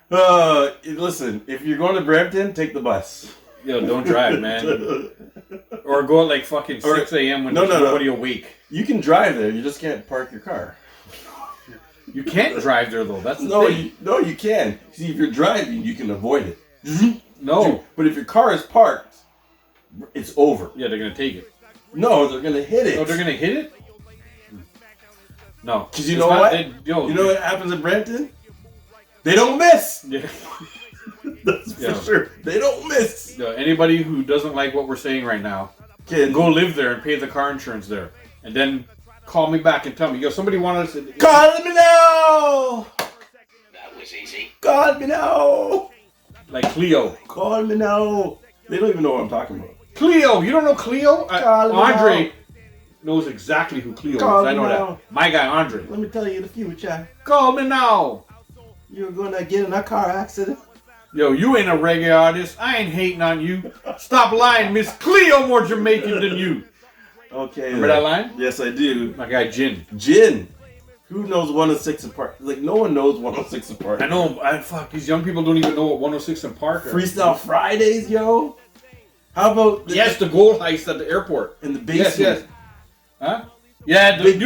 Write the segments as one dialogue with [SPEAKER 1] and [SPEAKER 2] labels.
[SPEAKER 1] Listen, if you're going to Brampton, take the bus.
[SPEAKER 2] Yo, don't drive, man. Or go at like fucking 6 a.m. when there's nobody awake.
[SPEAKER 1] You can drive there. You just can't park your car.
[SPEAKER 2] You can't drive there though. That's the thing.
[SPEAKER 1] You can. See, if you're driving, you can avoid it.
[SPEAKER 2] No.
[SPEAKER 1] But if your car is parked, it's over.
[SPEAKER 2] Yeah, they're gonna take it.
[SPEAKER 1] No, they're gonna hit it.
[SPEAKER 2] Oh, they're gonna hit it? No.
[SPEAKER 1] Because you know what? You know what happens in Brampton? They don't miss.
[SPEAKER 2] Yeah.
[SPEAKER 1] That's for sure. They don't miss.
[SPEAKER 2] Yo, anybody who doesn't like what we're saying right now, go live there and pay the car insurance there, and then call me back and tell me, yo, somebody wanted us to...
[SPEAKER 1] Call me now!
[SPEAKER 3] That was easy.
[SPEAKER 1] Call me now!
[SPEAKER 2] Like Cleo.
[SPEAKER 1] Call me now! They don't even know what I'm talking about.
[SPEAKER 2] Cleo! You don't know Cleo? Andre
[SPEAKER 1] now.
[SPEAKER 2] knows exactly who Cleo
[SPEAKER 1] Call
[SPEAKER 2] is. I know
[SPEAKER 1] now.
[SPEAKER 2] that. My guy, Andre.
[SPEAKER 1] Let me tell you the future.
[SPEAKER 2] Call me now!
[SPEAKER 1] You're gonna get in a car accident.
[SPEAKER 2] Yo, you ain't a reggae artist. I ain't hating on you. Stop lying. Miss Cleo more Jamaican than you.
[SPEAKER 1] Okay.
[SPEAKER 2] Remember that line?
[SPEAKER 1] Yes, I do.
[SPEAKER 2] My guy, Jin.
[SPEAKER 1] Jin. Who knows 106 and Park? Like, no one knows 106 and Park.
[SPEAKER 2] I know. Fuck, these young people don't even know what 106 and Park are.
[SPEAKER 1] Freestyle Fridays, yo. How about...
[SPEAKER 2] the gold heist at the airport.
[SPEAKER 1] In the basement.
[SPEAKER 2] Yes. Huh? Yeah, the
[SPEAKER 1] Big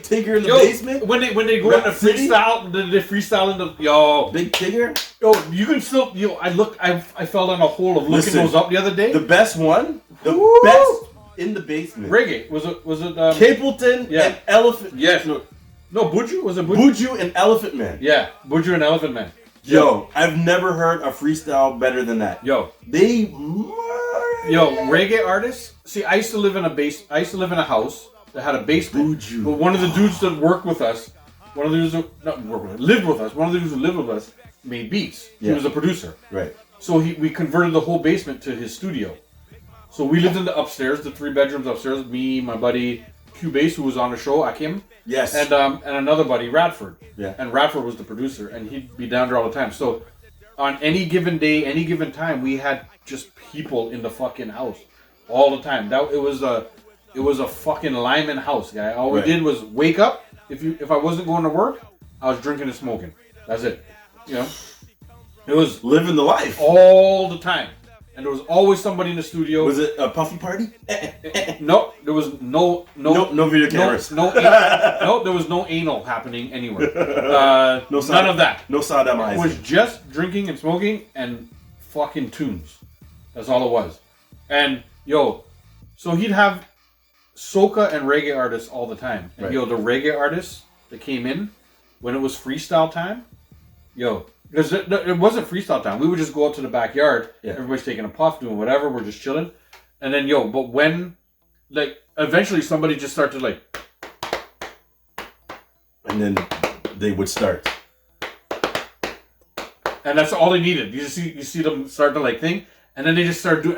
[SPEAKER 1] Tigger in the
[SPEAKER 2] yo,
[SPEAKER 1] basement?
[SPEAKER 2] When they go into freestyle, they freestyle in the... Yo.
[SPEAKER 1] Big Tigger?
[SPEAKER 2] Yo, you can still... Yo, I fell down a hole of looking those up the other day.
[SPEAKER 1] The best one? The best in the basement.
[SPEAKER 2] Reggae. Was it
[SPEAKER 1] Capleton and Elephant...
[SPEAKER 2] Yes. No, Buju? Was it Buju?
[SPEAKER 1] Buju and Elephant Man.
[SPEAKER 2] Yeah, Buju and Elephant Man.
[SPEAKER 1] Yo, I've never heard a freestyle better than that.
[SPEAKER 2] Yo. Reggae artists... See, I used to live in a house that had a basement.
[SPEAKER 1] Buju.
[SPEAKER 2] But one of the dudes that worked with us, lived with us, made beats.
[SPEAKER 1] Yeah.
[SPEAKER 2] He was a producer.
[SPEAKER 1] Right.
[SPEAKER 2] So we converted the whole basement to his studio. So we lived in the upstairs, the 3 bedrooms upstairs. Me, my buddy Cubase, who was on the show, Akim.
[SPEAKER 1] Yes.
[SPEAKER 2] And another buddy, Radford.
[SPEAKER 1] Yeah.
[SPEAKER 2] And Radford was the producer, and he'd be down there all the time. So on any given day, any given time, we had just people in the fucking house all the time. It was a fucking Lyman house, guy. All we did was wake up. If I wasn't going to work, I was drinking and smoking. That's it. You know, it was
[SPEAKER 1] living the life
[SPEAKER 2] all the time, and there was always somebody in the studio.
[SPEAKER 1] Was it a puffy party?
[SPEAKER 2] No, there was no
[SPEAKER 1] video cameras.
[SPEAKER 2] No, there was no anal happening anywhere. None of that.
[SPEAKER 1] No sodomizing.
[SPEAKER 2] It was just drinking and smoking and fucking tunes. That's all it was. And so he'd have soca and reggae artists all the time. And the reggae artists that came in when it was freestyle time, because it wasn't freestyle time. We would just go up to the backyard. Yeah. Everybody's taking a puff, doing whatever. We're just chilling. And then but when, eventually somebody just started
[SPEAKER 1] and then they would start.
[SPEAKER 2] And that's all they needed. You see them start to thing, and then they just start doing.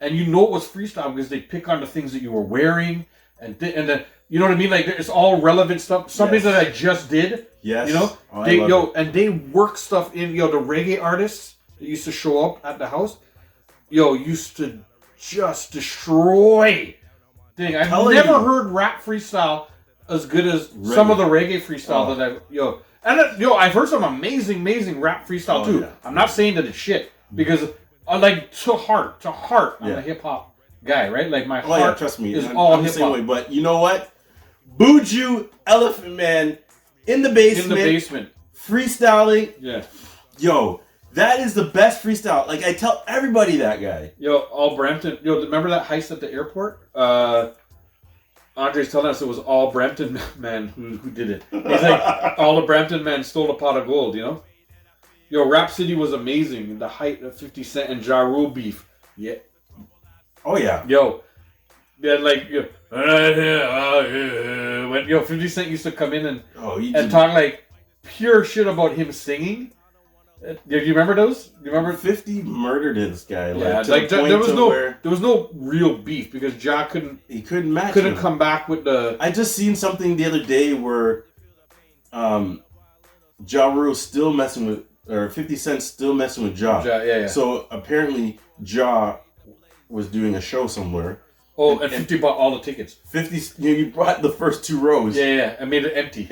[SPEAKER 2] And it was freestyle because they pick on the things that you were wearing, and then you know what I mean. It's all relevant stuff. Something that I just did.
[SPEAKER 1] Yes.
[SPEAKER 2] You know, and they work stuff in. The reggae artists that used to show up at the house, used to just destroy thing. I've never heard rap freestyle as good as some of the reggae freestyle that I've heard some amazing rap freestyle too. Yeah. I'm not saying that it's shit because to heart, I'm a hip hop guy, right? My heart
[SPEAKER 1] trust me,
[SPEAKER 2] is all hip hop.
[SPEAKER 1] But you know what? Buju, Elephant Man, in the basement, freestyling.
[SPEAKER 2] Yeah.
[SPEAKER 1] Yo, that is the best freestyle. I tell everybody that guy.
[SPEAKER 2] All Brampton. Remember that heist at the airport? Andre's telling us it was all Brampton men who did it. He's all the Brampton men stole a pot of gold, Rap City was amazing. The height of 50 Cent and Ja Rule beef. Yeah.
[SPEAKER 1] Oh, yeah.
[SPEAKER 2] Then when 50 Cent used to come in and talk pure shit about him singing. Do you remember those? Do you remember
[SPEAKER 1] 50 murdered this guy?
[SPEAKER 2] There was no real beef because Ja couldn't come back with the.
[SPEAKER 1] I just seen something the other day where Ja Rule still messing with, or 50 Cent still messing with Ja.
[SPEAKER 2] Yeah.
[SPEAKER 1] So apparently Ja was doing a show somewhere.
[SPEAKER 2] Oh, and 50 bought all the tickets.
[SPEAKER 1] 50, you brought the first 2 rows.
[SPEAKER 2] Yeah, and made it empty.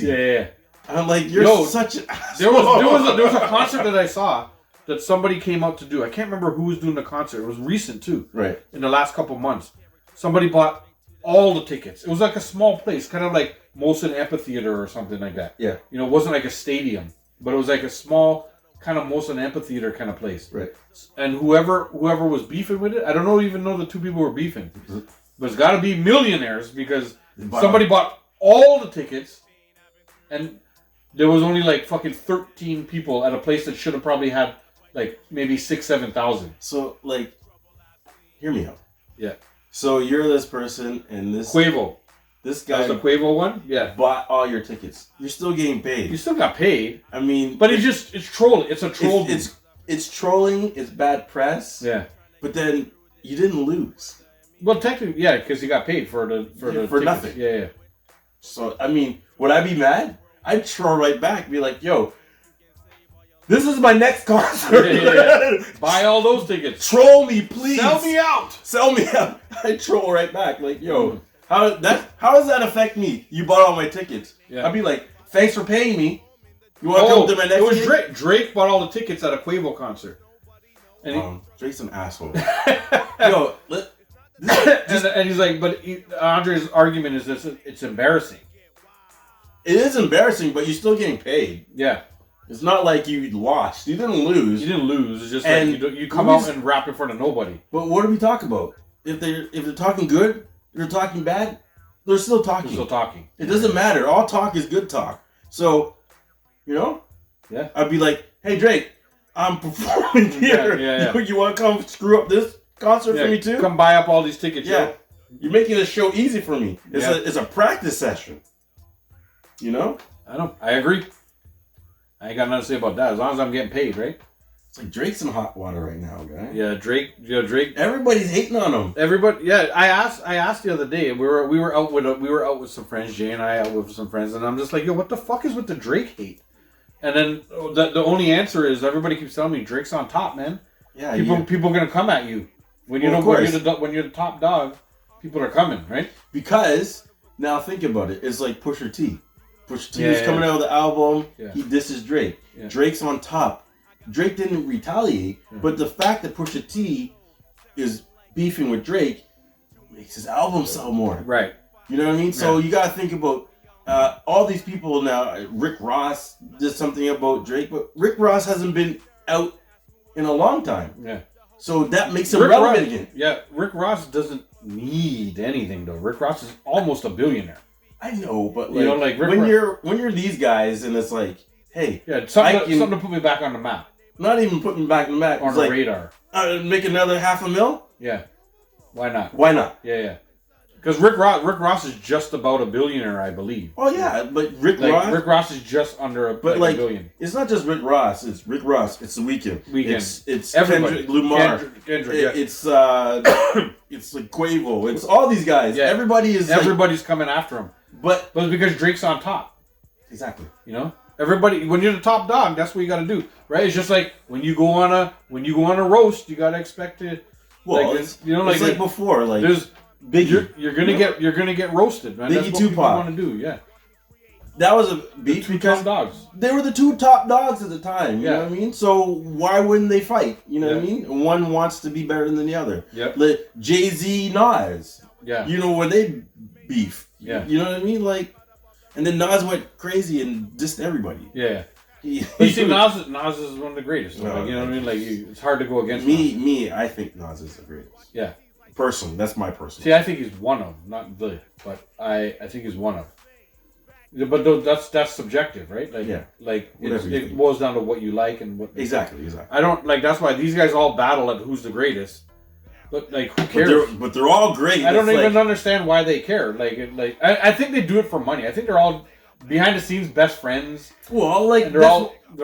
[SPEAKER 1] Yeah. I'm like, you're such an
[SPEAKER 2] there
[SPEAKER 1] asshole.
[SPEAKER 2] was a concert that I saw that somebody came out to do. I can't remember who was doing the concert. It was recent too.
[SPEAKER 1] Right.
[SPEAKER 2] In the last couple months. Somebody bought all the tickets. It was like a small place, kind of like Molson Amphitheater or something like that.
[SPEAKER 1] Yeah.
[SPEAKER 2] You know, it wasn't like a stadium, but it was like a small kind of Molson Amphitheater kind of place.
[SPEAKER 1] Right.
[SPEAKER 2] And whoever was beefing with it, I don't even know the two people were beefing. But it's got to be millionaires because somebody bought all the tickets and there was only like fucking 13 people at a place that should have probably had like maybe 7,000.
[SPEAKER 1] So, like, hear me out.
[SPEAKER 2] Yeah.
[SPEAKER 1] So you're this person and this
[SPEAKER 2] Quavo.
[SPEAKER 1] This
[SPEAKER 2] That was
[SPEAKER 1] guy
[SPEAKER 2] the Quavo one? Yeah.
[SPEAKER 1] bought all your tickets. You're still getting paid.
[SPEAKER 2] You still got paid.
[SPEAKER 1] I mean,
[SPEAKER 2] But it's trolling. It's a troll.
[SPEAKER 1] It's trolling. It's bad press.
[SPEAKER 2] Yeah.
[SPEAKER 1] But then you didn't lose.
[SPEAKER 2] Well, technically, yeah, because you got paid for
[SPEAKER 1] for nothing.
[SPEAKER 2] Yeah.
[SPEAKER 1] So I mean, would I be mad? I'd troll right back. Be like, yo, this is my next concert.
[SPEAKER 2] Yeah. Buy all those tickets.
[SPEAKER 1] Troll me, please.
[SPEAKER 2] Sell me out.
[SPEAKER 1] Sell me out. I troll right back. Like, yo, how does that affect me? You bought all my tickets.
[SPEAKER 2] Yeah.
[SPEAKER 1] I'd be like, thanks for paying me. You want to come to my next?
[SPEAKER 2] It was
[SPEAKER 1] gig?
[SPEAKER 2] Drake. Drake bought all the tickets at a Quavo concert. And
[SPEAKER 1] Drake's an asshole. Yo,
[SPEAKER 2] and he's like, but Andre's argument is this: it's embarrassing.
[SPEAKER 1] It is embarrassing, but you're still getting paid.
[SPEAKER 2] Yeah.
[SPEAKER 1] It's not like you lost. You didn't lose.
[SPEAKER 2] You didn't lose. It's just
[SPEAKER 1] And
[SPEAKER 2] like you come out and rap in front of nobody.
[SPEAKER 1] But what do we talk about? If they're talking good, they're talking bad, they're still talking.
[SPEAKER 2] They're still talking.
[SPEAKER 1] It doesn't matter. All talk is good talk. So, you know?
[SPEAKER 2] Yeah.
[SPEAKER 1] I'd be like, hey Drake, I'm performing here.
[SPEAKER 2] Yeah.
[SPEAKER 1] You want to come screw up this concert for me too?
[SPEAKER 2] Come buy up all these tickets,
[SPEAKER 1] Yeah.
[SPEAKER 2] yo.
[SPEAKER 1] You're making this show easy for me.
[SPEAKER 2] Yeah.
[SPEAKER 1] It's a practice session. You know?
[SPEAKER 2] I agree. I ain't got nothing to say about that. As long as I'm getting paid, right?
[SPEAKER 1] It's like Drake's in hot water right now, guy.
[SPEAKER 2] Yeah, Drake.
[SPEAKER 1] Everybody's hating on him.
[SPEAKER 2] Everybody, yeah. I asked the other day. We were out with some friends. Jay and I out with some friends, and I'm just like, yo, what the fuck is with the Drake hate? And then the only answer is everybody keeps telling me Drake's on top, man.
[SPEAKER 1] Yeah,
[SPEAKER 2] people are gonna come at you when you're the top dog. People are coming, right?
[SPEAKER 1] Because now think about it. It's like Pusha T. Pusha T
[SPEAKER 2] Yeah,
[SPEAKER 1] was
[SPEAKER 2] yeah.
[SPEAKER 1] coming out with the album.
[SPEAKER 2] Yeah.
[SPEAKER 1] He disses Drake.
[SPEAKER 2] Yeah.
[SPEAKER 1] Drake's on top. Drake didn't retaliate, but the fact that Pusha T is beefing with Drake makes his album sell more.
[SPEAKER 2] Right.
[SPEAKER 1] You know what I mean? So
[SPEAKER 2] Yeah.
[SPEAKER 1] you got to think about all these people now. Rick Ross did something about Drake, but Rick Ross hasn't been out in a long time.
[SPEAKER 2] Yeah.
[SPEAKER 1] So that makes him relevant again.
[SPEAKER 2] Yeah. Rick Ross doesn't need anything though. Rick Ross is almost a billionaire.
[SPEAKER 1] I know, but
[SPEAKER 2] You know, like Rick
[SPEAKER 1] when you're these guys and it's like, hey,
[SPEAKER 2] Yeah, something to put me back on the map,
[SPEAKER 1] not even putting back in the map.
[SPEAKER 2] on
[SPEAKER 1] It's
[SPEAKER 2] the
[SPEAKER 1] like,
[SPEAKER 2] radar.
[SPEAKER 1] make another $500,000.
[SPEAKER 2] Yeah. Why not?
[SPEAKER 1] Why not?
[SPEAKER 2] Yeah. Because Rick Ross is just about a billionaire, I believe.
[SPEAKER 1] Oh yeah, but Rick
[SPEAKER 2] Ross is just under a billion.
[SPEAKER 1] It's not just Rick Ross. It's Rick Ross. It's The Weeknd. It's
[SPEAKER 2] Everybody.
[SPEAKER 1] Kendrick Lamar.
[SPEAKER 2] Kendrick, yeah.
[SPEAKER 1] It's it's like Quavo. It's all these guys.
[SPEAKER 2] Yeah.
[SPEAKER 1] Everybody's
[SPEAKER 2] coming after him.
[SPEAKER 1] But
[SPEAKER 2] it's because Drake's on top.
[SPEAKER 1] Exactly.
[SPEAKER 2] You know? Everybody, when you're the top dog, that's what you got to do, right? It's just like when you go on a roast, you got to expect to.
[SPEAKER 1] Well,
[SPEAKER 2] like,
[SPEAKER 1] it's like before, like
[SPEAKER 2] there's
[SPEAKER 1] Biggie.
[SPEAKER 2] You're gonna get roasted, man.
[SPEAKER 1] Biggie,
[SPEAKER 2] that's what
[SPEAKER 1] Tupac
[SPEAKER 2] people want to do. Yeah.
[SPEAKER 1] That was a beef because
[SPEAKER 2] top dogs.
[SPEAKER 1] They were the two top dogs at the time. You know what I mean? So why wouldn't they fight? You know what I mean? One wants to be better than the other.
[SPEAKER 2] Yep.
[SPEAKER 1] Like Jay-Z, Nas.
[SPEAKER 2] Yeah.
[SPEAKER 1] You know when they beef.
[SPEAKER 2] Yeah.
[SPEAKER 1] You know what I mean? Like, and then Nas went crazy and dissed everybody.
[SPEAKER 2] Yeah. But you see, Nas is one of the greatest. So, like, you know what I mean? Like, it's hard to go against
[SPEAKER 1] me. I think Nas is the greatest.
[SPEAKER 2] Yeah.
[SPEAKER 1] Personally, that's my personal.
[SPEAKER 2] See, I think he's one of, not the, but I think he's one of. Yeah, but that's subjective, right? Like, like it boils down to what you like and what.
[SPEAKER 1] Exactly.
[SPEAKER 2] I don't like. That's why these guys all battle at who's the greatest. But like, who cares?
[SPEAKER 1] But they're all great.
[SPEAKER 2] I don't even understand why they care. I think they do it for money. I think they're all behind the scenes best friends.
[SPEAKER 1] Well, like
[SPEAKER 2] and they're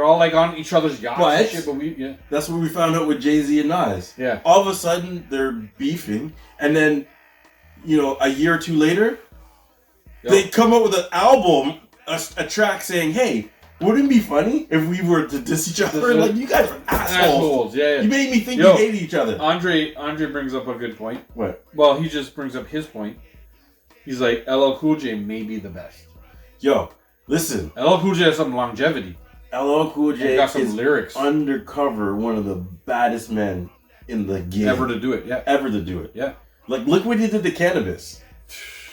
[SPEAKER 2] all like on each other's yachts and shit. But
[SPEAKER 1] that's what we found out with Jay-Z and Nas.
[SPEAKER 2] Yeah.
[SPEAKER 1] All of a sudden they're beefing, and then a year or two later, they come up with an album, a track saying, "Hey, wouldn't it be funny if we were to diss each other? Like, you guys are assholes.
[SPEAKER 2] Yeah.
[SPEAKER 1] You made me think you hated each other."
[SPEAKER 2] Andre brings up a good point.
[SPEAKER 1] What?
[SPEAKER 2] Well, he just brings up his point. He's like, LL Cool J may be the best.
[SPEAKER 1] Yo, Listen,
[SPEAKER 2] LL Cool J has some longevity.
[SPEAKER 1] LL Cool
[SPEAKER 2] He
[SPEAKER 1] J
[SPEAKER 2] got some
[SPEAKER 1] is
[SPEAKER 2] lyrics.
[SPEAKER 1] undercover one of the baddest men in the game.
[SPEAKER 2] Ever to do it, yeah.
[SPEAKER 1] Ever to do it.
[SPEAKER 2] Yeah.
[SPEAKER 1] Like, look what he did to Cannabis.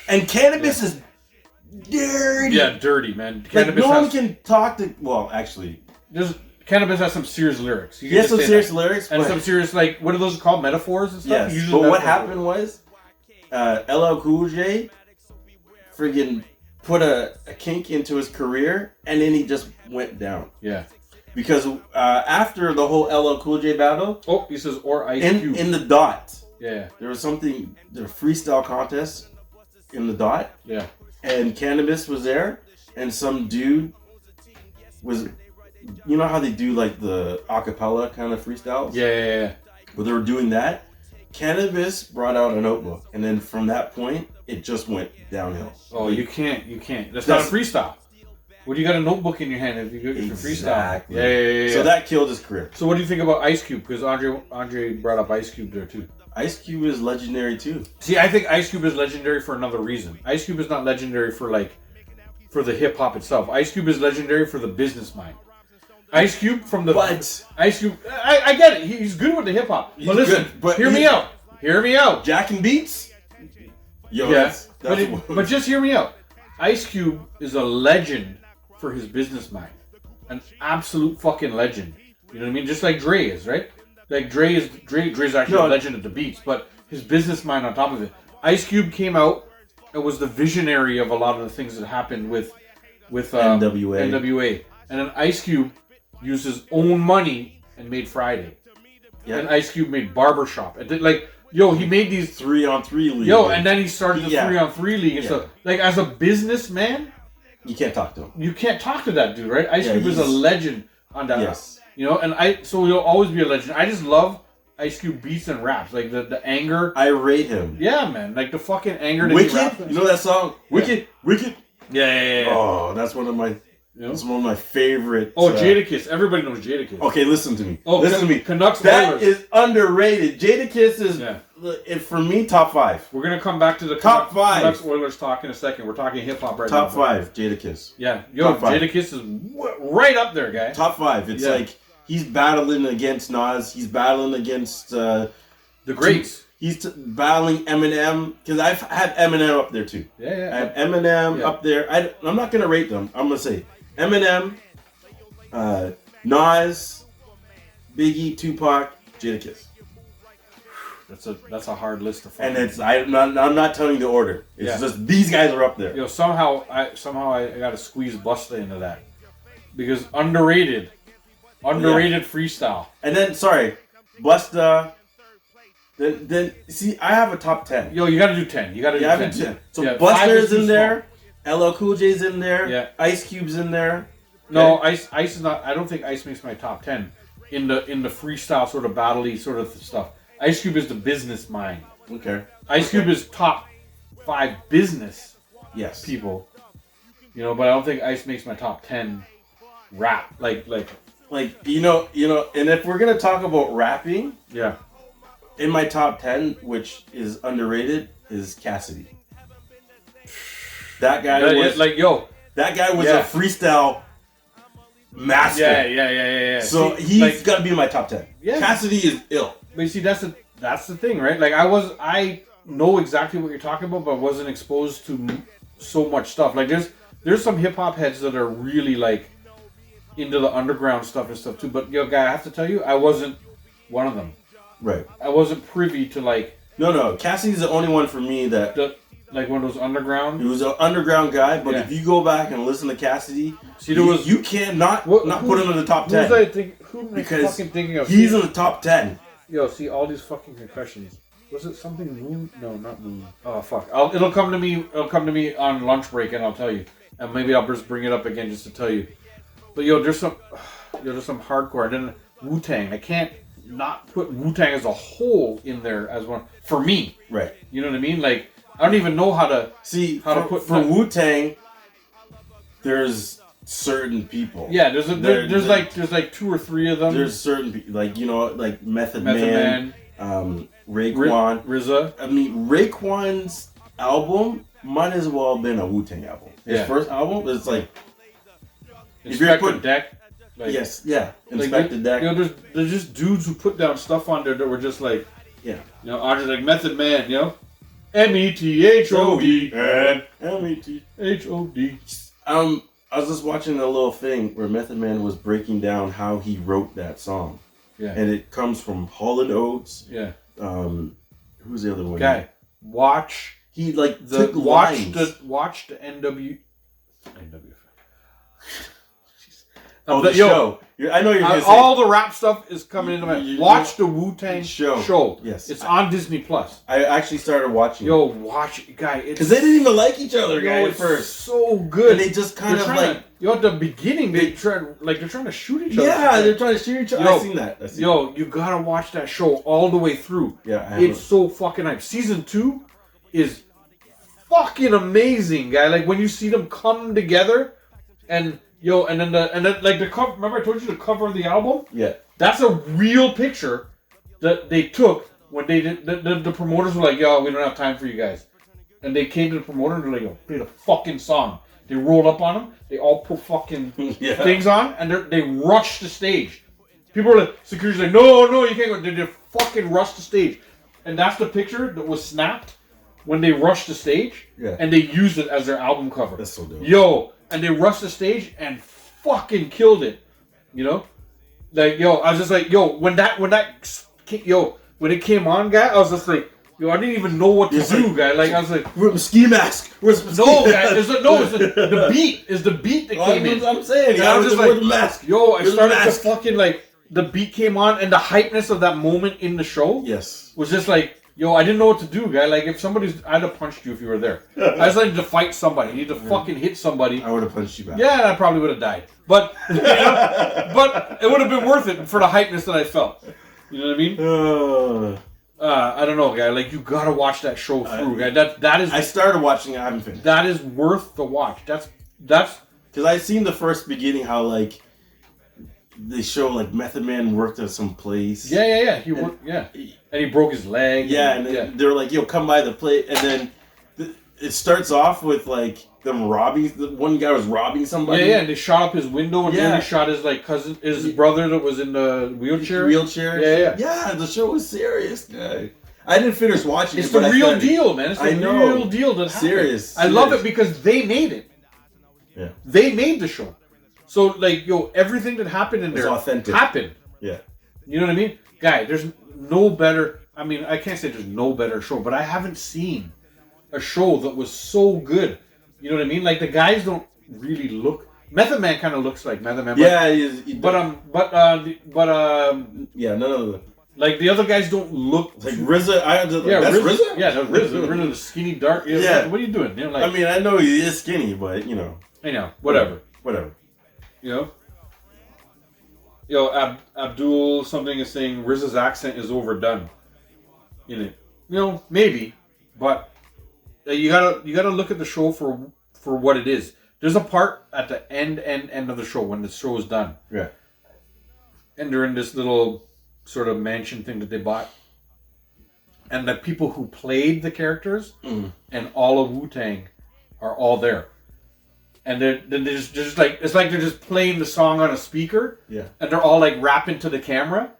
[SPEAKER 1] And Cannabis is dirty.
[SPEAKER 2] Yeah, dirty, man.
[SPEAKER 1] Like,
[SPEAKER 2] Cannabis
[SPEAKER 1] no one
[SPEAKER 2] has,
[SPEAKER 1] can talk to... Well, actually...
[SPEAKER 2] Cannabis has some serious lyrics. You
[SPEAKER 1] He
[SPEAKER 2] can
[SPEAKER 1] has
[SPEAKER 2] just
[SPEAKER 1] some
[SPEAKER 2] say
[SPEAKER 1] serious
[SPEAKER 2] that.
[SPEAKER 1] lyrics,
[SPEAKER 2] And
[SPEAKER 1] but...
[SPEAKER 2] some serious, like, what are those called? Metaphors and stuff?
[SPEAKER 1] Yes,
[SPEAKER 2] He uses
[SPEAKER 1] but what
[SPEAKER 2] metaphors.
[SPEAKER 1] happened was... LL Cool J friggin' put a kink into his career, and then he just went down.
[SPEAKER 2] Yeah.
[SPEAKER 1] Because after the whole LL Cool J battle,
[SPEAKER 2] Oh, he says, or Ice Cube.
[SPEAKER 1] in the dot,
[SPEAKER 2] Yeah.
[SPEAKER 1] there was something, the freestyle contest in the dot,
[SPEAKER 2] Yeah.
[SPEAKER 1] and Cannabis was there, and some dude was, you know how they do like the acapella kind of freestyles?
[SPEAKER 2] Yeah.
[SPEAKER 1] But they were doing that. Cannabis brought out a notebook, and then from that point, it just went downhill.
[SPEAKER 2] Oh, you can't. That's not a freestyle. What do you got a notebook in your hand if you go for freestyle?
[SPEAKER 1] Exactly.
[SPEAKER 2] Yeah.
[SPEAKER 1] So that killed his career.
[SPEAKER 2] So what do you think about Ice Cube? Because Andre brought up Ice Cube there too.
[SPEAKER 1] Ice Cube is legendary too.
[SPEAKER 2] See, I think Ice Cube is legendary for another reason. Ice Cube is not legendary for the hip hop itself. Ice Cube is legendary for the business mind. Ice Cube from the Ice Cube. I get it. He's good with the hip hop. But listen,
[SPEAKER 1] good, but
[SPEAKER 2] hear me out. Hear me out.
[SPEAKER 1] Jack and Beats. Yo,
[SPEAKER 2] Yeah,
[SPEAKER 1] that's
[SPEAKER 2] but just hear me out. Ice Cube is a legend for his business mind, an absolute fucking legend. You know what I mean? Just like Dre is, right? Like Dre's actually a legend at the beats, but his business mind on top of it. Ice Cube came out and was the visionary of a lot of the things that happened with NWA, and then Ice Cube used his own money and made Friday, and Ice Cube made Barbershop. And he made these
[SPEAKER 1] 3-on-3 league.
[SPEAKER 2] and then he started the 3-on-3 league and stuff. Like, as a businessman,
[SPEAKER 1] you can't talk to him.
[SPEAKER 2] you can't talk to that dude, right? Ice Cube is a legend on that.
[SPEAKER 1] Yes.
[SPEAKER 2] You know, and so he'll always be a legend. I just love Ice Cube beats and raps, like the anger.
[SPEAKER 1] I rate him.
[SPEAKER 2] Yeah, man, like the fucking anger that
[SPEAKER 1] Wicked.
[SPEAKER 2] he raps.
[SPEAKER 1] You know that song? Wicked.
[SPEAKER 2] Yeah.
[SPEAKER 1] Oh, that's one of my.
[SPEAKER 2] You know?
[SPEAKER 1] That's one of my favorite.
[SPEAKER 2] Jadakiss. Everybody knows Jadakiss.
[SPEAKER 1] Okay, listen to me.
[SPEAKER 2] Oh,
[SPEAKER 1] listen to me.
[SPEAKER 2] Canucks
[SPEAKER 1] That
[SPEAKER 2] Oilers.
[SPEAKER 1] is underrated. Jadakiss is, for me, top 5.
[SPEAKER 2] We're gonna come back to the
[SPEAKER 1] Top 5.
[SPEAKER 2] Canucks Oilers talk in a second. We're talking hip hop right now.
[SPEAKER 1] Top 5, Jadakiss.
[SPEAKER 2] Yeah, yo,
[SPEAKER 1] Top 5.
[SPEAKER 2] Jadakiss is right up there, guy.
[SPEAKER 1] Top 5. It's like he's battling against Nas. He's battling against
[SPEAKER 2] the greats.
[SPEAKER 1] He's battling Eminem, because I've had Eminem up there too.
[SPEAKER 2] Yeah.
[SPEAKER 1] I have Eminem up there. I'm not gonna rate them. I'm gonna say Eminem, Nas, Biggie, Tupac, Jadakiss.
[SPEAKER 2] That's a hard list to find.
[SPEAKER 1] And I'm not telling you the order. It's just these guys are up there.
[SPEAKER 2] Yo, somehow I gotta squeeze Busta into that because underrated freestyle.
[SPEAKER 1] And then Busta. Then see, I have a top 10.
[SPEAKER 2] Yo, you gotta do 10. You gotta do 10.
[SPEAKER 1] So
[SPEAKER 2] Yeah,
[SPEAKER 1] Buster's in there, LL Cool J's in there,
[SPEAKER 2] Yeah.
[SPEAKER 1] Ice Cube's in there.
[SPEAKER 2] No, Ice is not. I don't think Ice makes my top 10 in the freestyle sort of battle-y sort of stuff. Ice Cube is the business mind.
[SPEAKER 1] Okay.
[SPEAKER 2] Ice Cube is top 5 business people. You know, but I don't think Ice makes my top 10 rap. Like
[SPEAKER 1] you know, and if we're gonna talk about rapping,
[SPEAKER 2] yeah.
[SPEAKER 1] in my top 10, which is underrated, is Cassidy. That guy was a freestyle master.
[SPEAKER 2] Yeah.
[SPEAKER 1] So he's got to be in my top 10.
[SPEAKER 2] Yeah.
[SPEAKER 1] Cassidy is ill.
[SPEAKER 2] But you see, that's the thing, right? Like I know exactly what you're talking about, but wasn't exposed to so much stuff. Like there's some hip hop heads that are really like into the underground stuff and stuff too. But guy, I have to tell you, I wasn't one of them.
[SPEAKER 1] Right.
[SPEAKER 2] I wasn't privy to like.
[SPEAKER 1] No. Cassidy's the only one for me that.
[SPEAKER 2] Like one of those underground.
[SPEAKER 1] He was an underground guy, but if you go back and listen to Cassidy, you can't not put him in the top 10.
[SPEAKER 2] Who am I fucking thinking of?
[SPEAKER 1] He's in the top 10.
[SPEAKER 2] Yo, see all these fucking concussions. Was it something Moon? No, not Moon. Oh fuck! It'll come to me. It'll come to me on lunch break, and I'll tell you. And maybe I'll just bring it up again just to tell you. But there's some hardcore. And then Wu-Tang. I can't not put Wu-Tang as a whole in there as one for me.
[SPEAKER 1] Right.
[SPEAKER 2] You know what I mean? Like I don't even know how to
[SPEAKER 1] put for Wu-Tang. There's certain people.
[SPEAKER 2] Yeah, there's like 2 or 3 of them.
[SPEAKER 1] There's certain people, like Method Man, Raekwon,
[SPEAKER 2] RZA.
[SPEAKER 1] I mean, Raekwon's album might as well have been a Wu-Tang album. His first album is like If you're
[SPEAKER 2] Inspector
[SPEAKER 1] put,
[SPEAKER 2] Deck. Like,
[SPEAKER 1] yes, yeah,
[SPEAKER 2] like,
[SPEAKER 1] Inspector Deck.
[SPEAKER 2] You know, there's just dudes who put down stuff on there that were just like,
[SPEAKER 1] Yeah.
[SPEAKER 2] you know, Andre like Method Man, you know, METHOD
[SPEAKER 1] and MET.
[SPEAKER 2] HOD.
[SPEAKER 1] I was just watching a little thing where Method Man was breaking down how he wrote that song.
[SPEAKER 2] Yeah.
[SPEAKER 1] And it comes from Hall & Oates.
[SPEAKER 2] Yeah.
[SPEAKER 1] Who's the other one?
[SPEAKER 2] Guy, watch
[SPEAKER 1] He like
[SPEAKER 2] the
[SPEAKER 1] took lines.
[SPEAKER 2] watch the NW.
[SPEAKER 1] Oh, the show. I know you're gonna say
[SPEAKER 2] all the rap stuff is coming into my. Watch the Wu-Tang
[SPEAKER 1] show. Yes,
[SPEAKER 2] it's on Disney Plus.
[SPEAKER 1] I actually started watching.
[SPEAKER 2] Yo, watch it, guy.
[SPEAKER 1] Because they didn't even like each other, guy. At
[SPEAKER 2] It's
[SPEAKER 1] first,
[SPEAKER 2] so good.
[SPEAKER 1] and they just kind of like.
[SPEAKER 2] At the beginning, they're trying to shoot each other.
[SPEAKER 1] Yeah, they're trying to shoot each other. I've seen that.
[SPEAKER 2] You gotta watch that show all the way through.
[SPEAKER 1] Yeah,
[SPEAKER 2] it's so fucking hype. Season 2 is fucking amazing, guy. Like when you see them come together, and then like the cover. Remember I told you the cover of the album?
[SPEAKER 1] Yeah,
[SPEAKER 2] that's a real picture that they took when they did. The promoters were like, "Yo, we don't have time for you guys," and they came to the promoter and they're like, "Yo, play the fucking song." They rolled up on them. They all put fucking things on, and they rushed the stage. People were like, security's like, no, you can't go. They fucking rushed the stage, and that's the picture that was snapped when they rushed the stage.
[SPEAKER 1] Yeah.
[SPEAKER 2] And they used it as their album cover.
[SPEAKER 1] That's so dope.
[SPEAKER 2] And they rushed the stage and fucking killed it. You know, like I was just like, when it came on, guy, I was just like. I didn't even know what to do, guy. Like I was like,
[SPEAKER 1] "Where's the ski mask? Where's the
[SPEAKER 2] no, guy? It's the beat. Is the beat that came in?
[SPEAKER 1] I'm saying,
[SPEAKER 2] I was just like,
[SPEAKER 1] the mask?
[SPEAKER 2] I started to fucking like the beat came on, and the hypeness of that moment in the show, was just like, I didn't know what to do, guy. Like if I'd have punched you if you were there. I just needed to fight somebody. I need to fucking hit somebody.
[SPEAKER 1] I would have punched you back.
[SPEAKER 2] Yeah, and I probably would have died, but but it would have been worth it for the hypeness that I felt. You know what I mean? I don't know, guy. Like you gotta watch that show through, guy. That is.
[SPEAKER 1] I started watching it. I haven't finished.
[SPEAKER 2] That is worth the watch. That's
[SPEAKER 1] because I seen the first beginning how like they show like Method Man worked at some place.
[SPEAKER 2] Yeah. He worked. Yeah, and he broke his leg.
[SPEAKER 1] Yeah, and then they're like, come by the plate, and then it starts off with like them robbing. One guy was robbing somebody.
[SPEAKER 2] Yeah, and they shot up his window, and then he shot his like cousin, his brother that was in the wheelchair. Yeah. The show was serious, guy. I didn't finish watching it. It's the real deal, man. It's the real deal that happened.
[SPEAKER 1] Serious.
[SPEAKER 2] I love it because they made it.
[SPEAKER 1] Yeah.
[SPEAKER 2] They made the show. So like everything that happened in there
[SPEAKER 1] authentic.
[SPEAKER 2] Happened.
[SPEAKER 1] Yeah.
[SPEAKER 2] You know what I mean, guy? There's no better. I mean, I can't say there's no better show, but I haven't seen a show that was so good. You know what I mean? Like the guys don't really look. Method Man kind of looks like Method Man.
[SPEAKER 1] Yeah, none of the.
[SPEAKER 2] Like the other guys don't look
[SPEAKER 1] like RZA. That's RZA.
[SPEAKER 2] Yeah, that's RZA. RZA, the skinny, dark.
[SPEAKER 1] Yeah.
[SPEAKER 2] What are you doing? You know, like,
[SPEAKER 1] I mean, I know he is skinny, but
[SPEAKER 2] I know. Whatever. You know. Abdul something is saying RZA's accent is overdone. In it, maybe, but you gotta look at the show for what it is. There's a part at the end of the show when the show is done.
[SPEAKER 1] Yeah.
[SPEAKER 2] And they're in this little sort of mansion thing that they bought. And the people who played the characters and all of Wu-Tang are all there. And they're just like, it's like they're just playing the song on a speaker.
[SPEAKER 1] Yeah.
[SPEAKER 2] And they're all like rapping to the camera.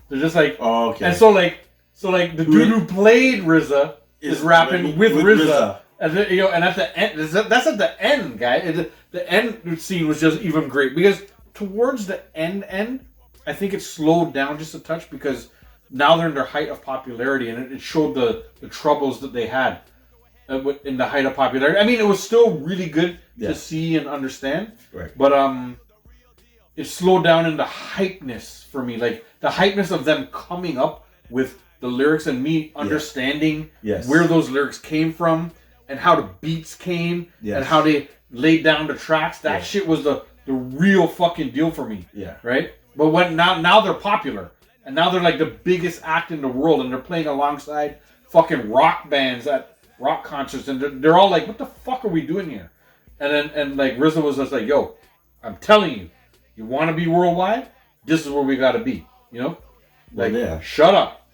[SPEAKER 2] They're just like,
[SPEAKER 1] oh, okay.
[SPEAKER 2] And so the dude who played RZA is rapping with RZA. And then, and at the end, that's at the end, guy. The end scene was just even great because towards the end, I think it slowed down just a touch because now they're in their height of popularity, and it showed the troubles that they had in the height of popularity. I mean, it was still really good to see and understand,
[SPEAKER 1] right?
[SPEAKER 2] But it slowed down in the hypeness for me, like the hypeness of them coming up with the lyrics and me understanding where those lyrics came from. And how the beats came, and how they laid down the tracks. That shit was the real fucking deal for me.
[SPEAKER 1] Yeah.
[SPEAKER 2] Right? But when now they're popular. And now they're like the biggest act in the world. And they're playing alongside fucking rock bands at rock concerts. And they're all like, what the fuck are we doing here? And like RZA was just like, yo, I'm telling you want to be worldwide? This is where we got to be. Like, shut up.